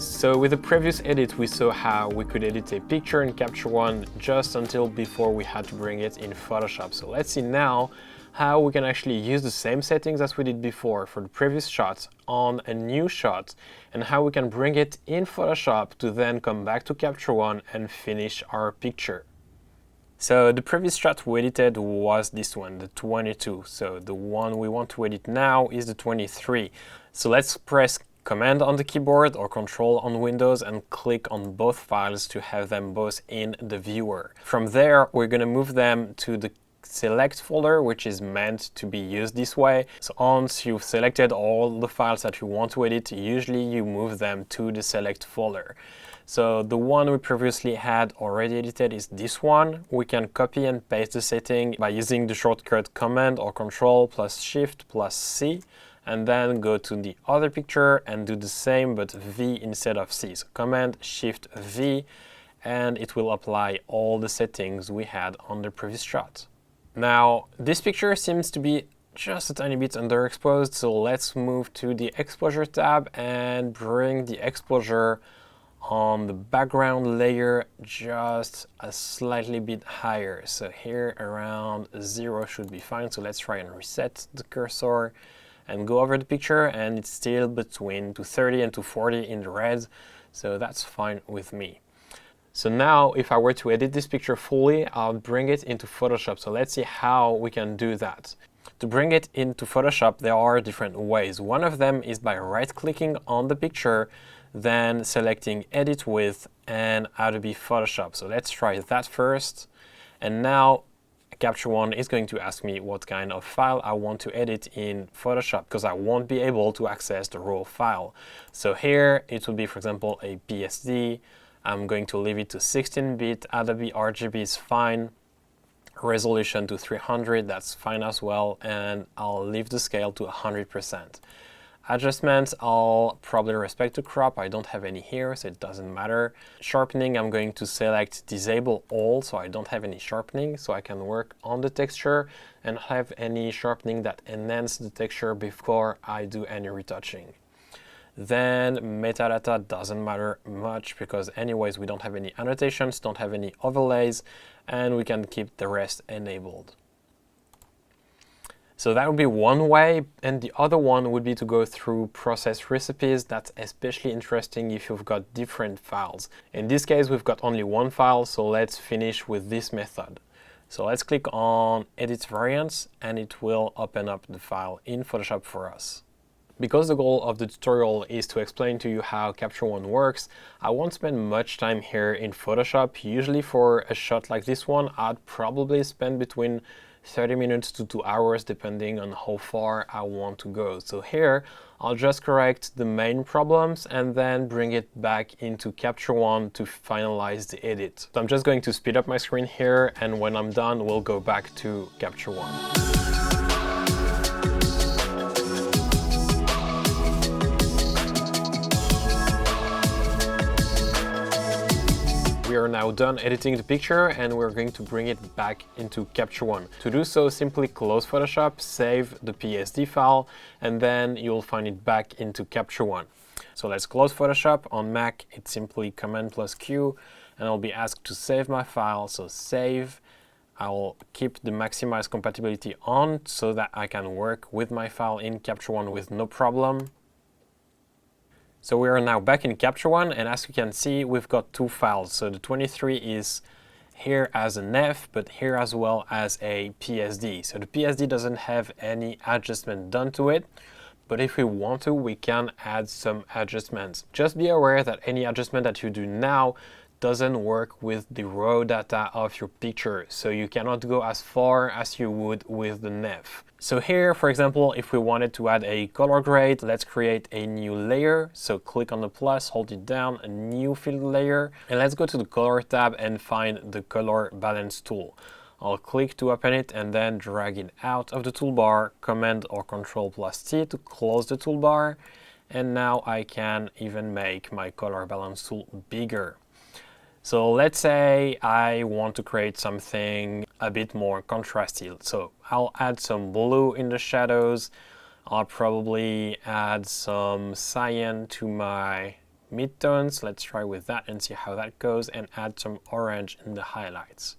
So with the previous edit, we saw how we could edit a picture in Capture One just until before we had to bring it in Photoshop. So let's see now how we can actually use the same settings as we did before for the previous shot on a new shot, and how we can bring it in Photoshop to then come back to Capture One and finish our picture. So the previous shot we edited was this one, the 22. So the one we want to edit now is the 23. So let's press Command on the keyboard or Control on Windows and click on both files to have them both in the viewer. From there, we're going to move them to the Select folder, which is meant to be used this way. So once you've selected all the files that you want to edit, usually you move them to the Select folder. So the one we previously had already edited is this one. We can copy and paste the setting by using the shortcut Command or Control plus Shift plus C, and then go to the other picture and do the same but V instead of C. So Command Shift V, and it will apply all the settings we had on the previous shot. Now, this picture seems to be just a tiny bit underexposed, so let's move to the Exposure tab and bring the exposure on the background layer just a slightly bit higher. So here around 0 should be fine. So let's try and reset the cursor and go over the picture, and it's still between 230 and 240 in the red, so that's fine with me. So now, if I were to edit this picture fully, I'll bring it into Photoshop. So let's see how we can do that. To bring it into Photoshop, there are different ways. One of them is by right-clicking on the picture, then selecting Edit With and Adobe Photoshop. So let's try that first. And now, Capture One is going to ask me what kind of file I want to edit in Photoshop, because I won't be able to access the raw file. So here, it will be, for example, a PSD. I'm going to leave it to 16-bit, Adobe RGB is fine, resolution to 300, that's fine as well, and I'll leave the scale to 100%. Adjustments, I'll probably respect the crop, I don't have any here, so it doesn't matter. Sharpening, I'm going to select Disable All, so I don't have any sharpening, so I can work on the texture and have any sharpening that enhances the texture before I do any retouching. Then metadata doesn't matter much because anyways we don't have any annotations, don't have any overlays, and we can keep the rest enabled. So that would be one way, and the other one would be to go through process recipes. That's especially interesting if you've got different files. In this case, we've got only one file, so let's finish with this method. So let's click on Edit Variants, and it will open up the file in Photoshop for us. Because the goal of the tutorial is to explain to you how Capture One works, I won't spend much time here in Photoshop. Usually for a shot like this one, I'd probably spend between 30 minutes to 2 hours depending on how far I want to go. So here, I'll just correct the main problems and then bring it back into Capture One to finalize the edit. So I'm just going to speed up my screen here, and when I'm done, we'll go back to Capture One. We are now done editing the picture, and we're going to bring it back into Capture One. To do so, simply close Photoshop, save the PSD file, and then you'll find it back into Capture One. So let's close Photoshop. On Mac, it's simply Command plus Q, and I'll be asked to save my file. So save. I'll keep the maximize compatibility on so that I can work with my file in Capture One with no problem. So we are now back in Capture One, and as you can see, we've got two files. So the 23 is here as an F, but here as well as a PSD. So the PSD doesn't have any adjustment done to it, but if we want to, we can add some adjustments. Just be aware that any adjustment that you do now doesn't work with the raw data of your picture, so you cannot go as far as you would with the NEF. So here, for example, if we wanted to add a color grade, let's create a new layer. So click on the plus, hold it down, a new field layer, and let's go to the color tab and find the color balance tool. I'll click to open it and then drag it out of the toolbar, Command or Control plus T to close the toolbar, and now I can even make my color balance tool bigger. So let's say I want to create something a bit more contrasty. So I'll add some blue in the shadows. I'll probably add some cyan to my midtones. Let's try with that and see how that goes, and add some orange in the highlights.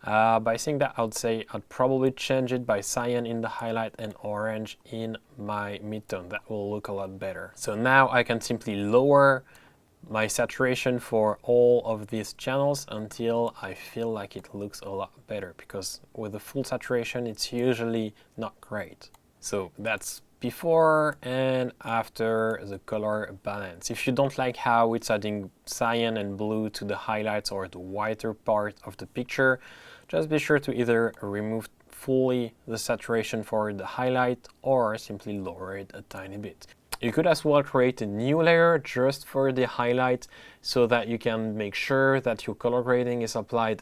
By saying that, I would say I'd probably change it by cyan in the highlight and orange in my midtone. That will look a lot better. So now I can simply lower my saturation for all of these channels until I feel like it looks a lot better, because with the full saturation it's usually not great. So that's before and after the color balance. If you don't like how it's adding cyan and blue to the highlights or the whiter part of the picture, just be sure to either remove fully the saturation for the highlight or simply lower it a tiny bit. You could as well create a new layer just for the highlight so that you can make sure that your color grading is applied.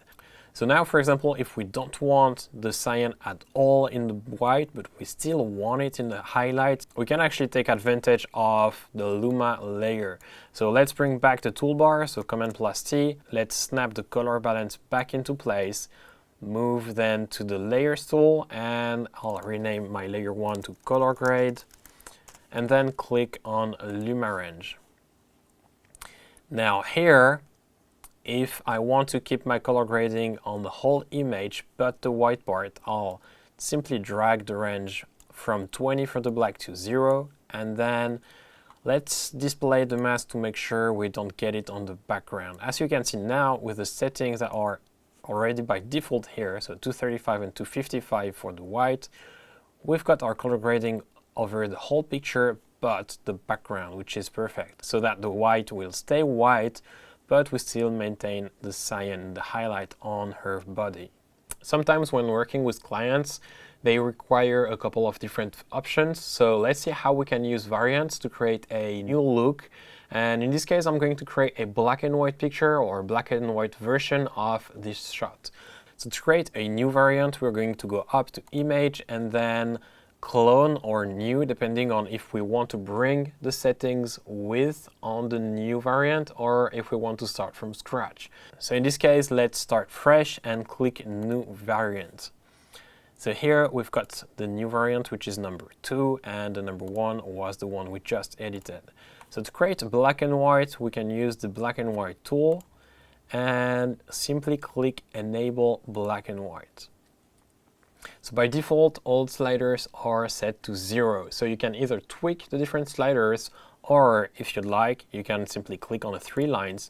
So now, for example, if we don't want the cyan at all in the white, but we still want it in the highlight, we can actually take advantage of the Luma layer. So let's bring back the toolbar, so Command+T, let's snap the color balance back into place, move then to the layers tool, and I'll rename my layer 1 to color grade, and then click on Luma range. Now here, if I want to keep my color grading on the whole image but the white part, I'll simply drag the range from 20 for the black to 0, and then let's display the mask to make sure we don't get it on the background. As you can see now, with the settings that are already by default here, so 235 and 255 for the white, we've got our color grading over the whole picture but the background, which is perfect, so that the white will stay white but we still maintain the cyan, the highlight on her body. Sometimes when working with clients, they require a couple of different options. So let's see how we can use variants to create a new look. And in this case, I'm going to create a black and white picture or black and white version of this shot. So to create a new variant, we're going to go up to Image and then Clone or New, depending on if we want to bring the settings with on the new variant or if we want to start from scratch. So in this case, let's start fresh and click New Variant. So here we've got the new variant, which is number 2, and the number 1 was the one we just edited. So to create black and white, we can use the black and white tool and simply click Enable Black and White. So by default, all sliders are set to 0. So you can either tweak the different sliders, or if you'd like, you can simply click on the 3 lines,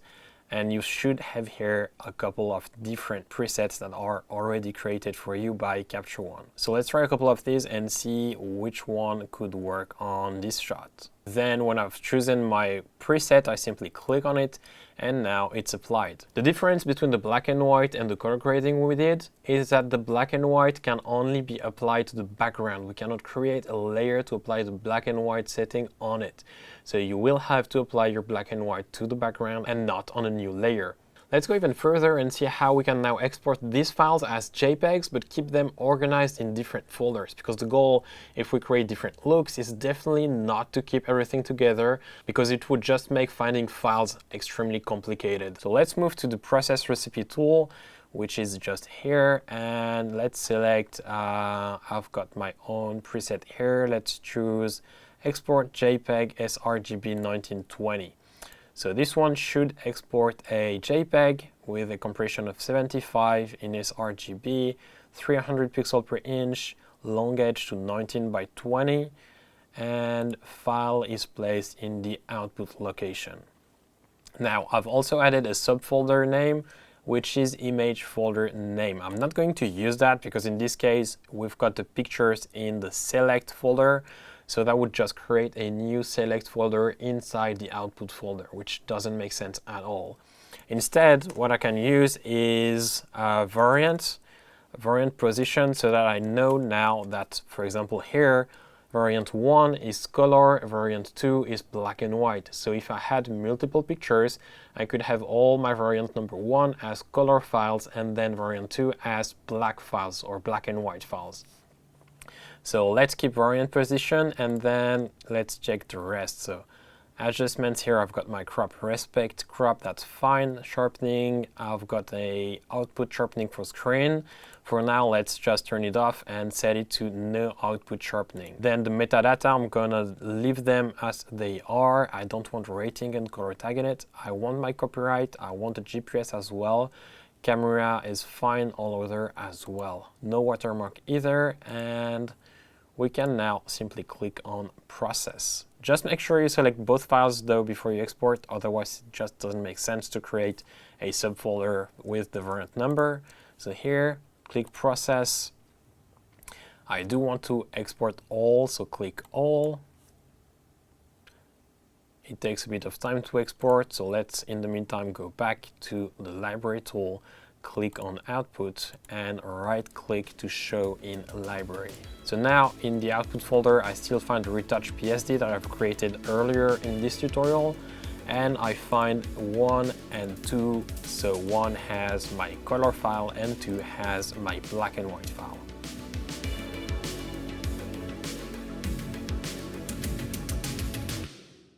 and you should have here a couple of different presets that are already created for you by Capture One. So let's try a couple of these and see which one could work on this shot. Then when I've chosen my preset, I simply click on it, and now it's applied. The difference between the black and white and the color grading we did is that the black and white can only be applied to the background. We cannot create a layer to apply the black and white setting on it. So you will have to apply your black and white to the background and not on a new layer. Let's go even further and see how we can now export these files as JPEGs, but keep them organized in different folders. Because the goal, if we create different looks, is definitely not to keep everything together, because it would just make finding files extremely complicated. So let's move to the Process Recipe tool, which is just here, and let's select, I've got my own preset here. Let's choose Export JPEG sRGB 1920. So this one should export a JPEG with a compression of 75 in sRGB, 300 pixels per inch, long edge to 19 by 20, and file is placed in the output location. Now, I've also added a subfolder name, which is image folder name. I'm not going to use that because in this case, we've got the pictures in the select folder. So that would just create a new select folder inside the output folder, which doesn't make sense at all. Instead, what I can use is variant position, so that I know now that, for example, here, variant 1 is color, variant 2 is black and white. So if I had multiple pictures, I could have all my variant number 1 as color files and then variant 2 as black files or black and white files. So let's keep variant position and then let's check the rest. So Adjustments here, I've got my crop respect crop, that's fine. Sharpening, I've got a output sharpening for screen. For now, let's just turn it off and set it to no output sharpening. Then the metadata, I'm gonna leave them as they are. I don't want rating and color tag in it. I want my copyright, I want the GPS as well. Camera is fine, all other as well. No watermark either, and we can now simply click on process. Just make sure you select both files though before you export, otherwise it just doesn't make sense to create a subfolder with the variant number. So here, click process. I do want to export all, so click all. It takes a bit of time to export, so let's in the meantime go back to the library tool, click on output and right click to show in library. So now in the output folder I still find the retouch PSD that I've created earlier in this tutorial, and I find 1 and 2, so 1 has my color file and 2 has my black and white file.